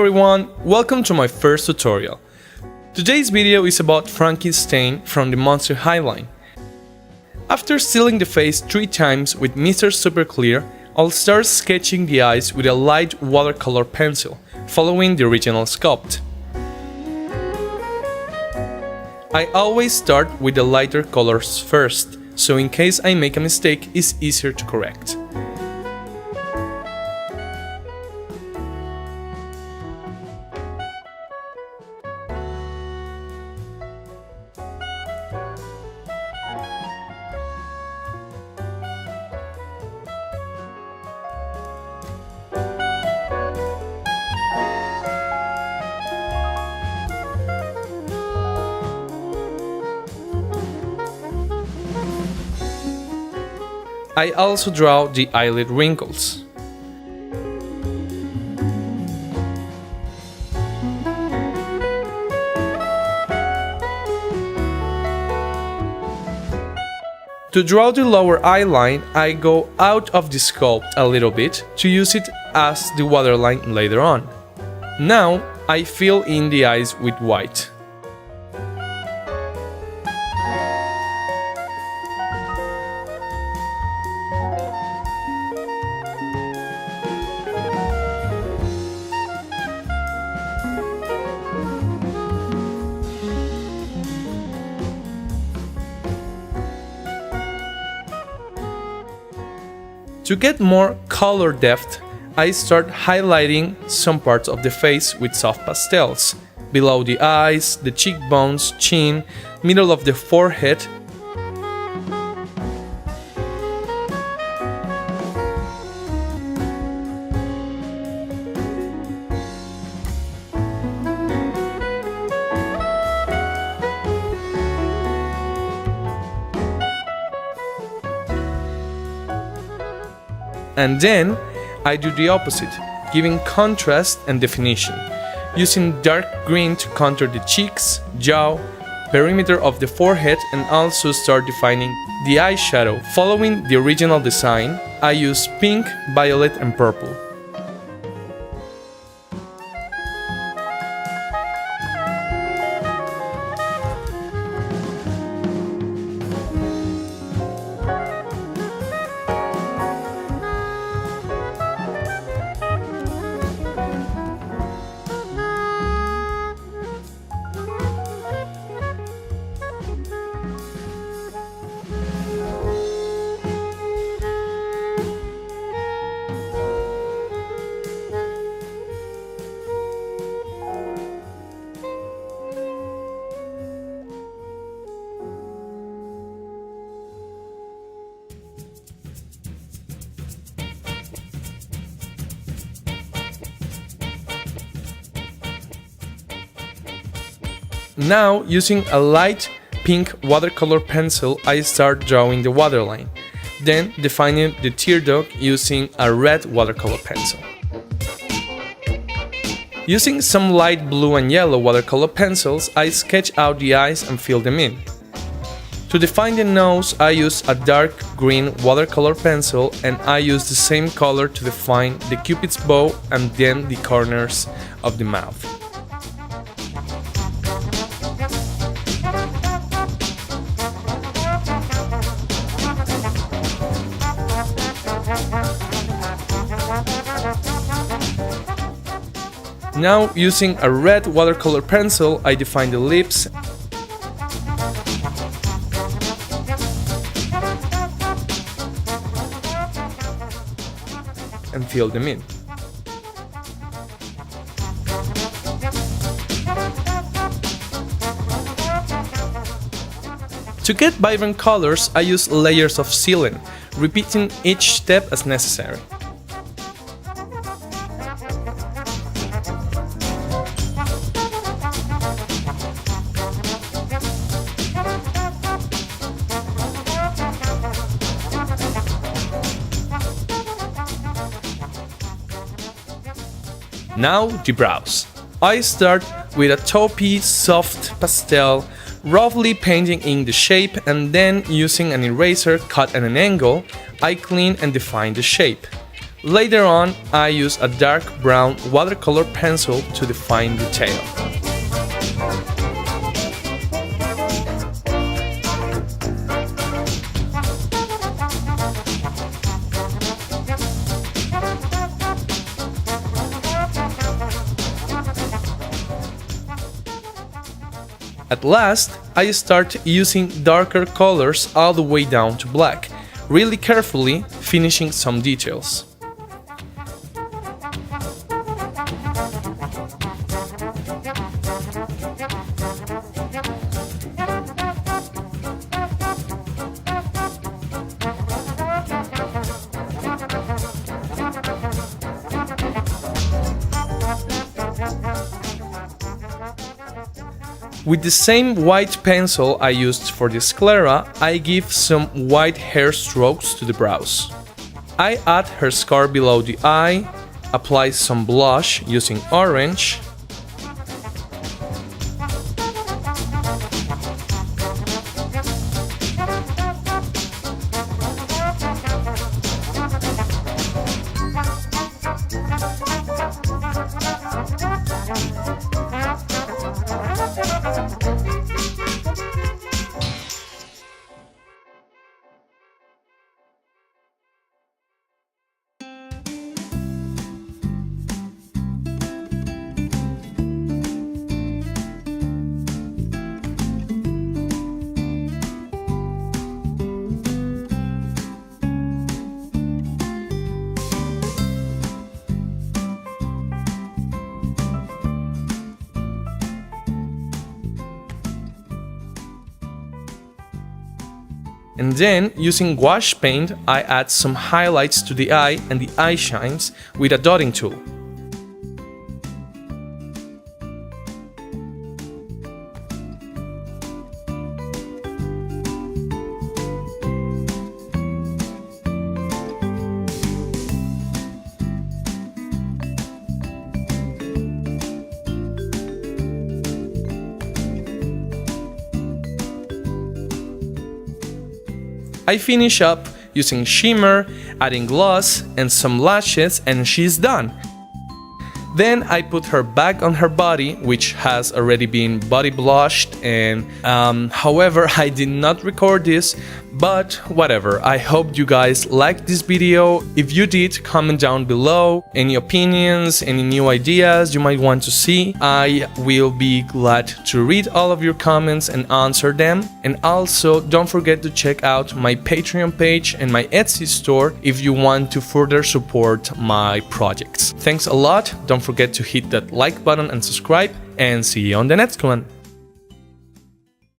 everyone, welcome to my first tutorial. Today's video is about Frankie Stein from the Monster High line. After sealing the face 3 times with Mr. Super Clear, I'll start sketching the eyes with a light watercolor pencil, following the original sculpt. I always start with the lighter colors first, so in case I make a mistake, it's easier to correct. I also draw the eyelid wrinkles. To draw the lower eye line, I go out of the sculpt a little bit to use it as the waterline later on. Now I fill in the eyes with white. To get more color depth, I start highlighting some parts of the face with soft pastels, below the eyes, the cheekbones, chin, middle of the forehead. And then I do the opposite, giving contrast and definition, using dark green to contour the cheeks, jaw, perimeter of the forehead, and also start defining the eyeshadow. Following the original design, I use pink, violet, and purple. Now, using a light pink watercolor pencil, I start drawing the waterline, then defining the tear duct using a red watercolor pencil. Using some light blue and yellow watercolor pencils, I sketch out the eyes and fill them in. To define the nose, I use a dark green watercolor pencil, and I use the same color to define the cupid's bow and then the corners of the mouth. Now, using a red watercolor pencil, I define the lips and fill them in. To get vibrant colors, I use layers of sealant, repeating each step as necessary. Now the brows. I start with a taupey soft pastel, roughly painting in the shape, and then using an eraser cut at an angle, I clean and define the shape. Later on, I use a dark brown watercolor pencil to define detail. At last, I start using darker colors all the way down to black, really carefully finishing some details. With the same white pencil I used for the sclera, I give some white hair strokes to the brows. I add her scar below the eye, apply some blush using orange, and then, using wash paint, I add some highlights to the eye and the eye shines with a dotting tool. I finish up using shimmer, adding gloss and some lashes, and she's done. Then I put her back on her body, which has already been body blushed, and however, I did not record this, but whatever. I hope you guys liked this video. If you did, comment down below any opinions, any new ideas you might want to see. I will be glad to read all of your comments and answer them. And also, don't forget to check out my Patreon page and my Etsy store if you want to further support my projects. Thanks a lot. Don't forget to hit that like button and subscribe, and see you on the next one.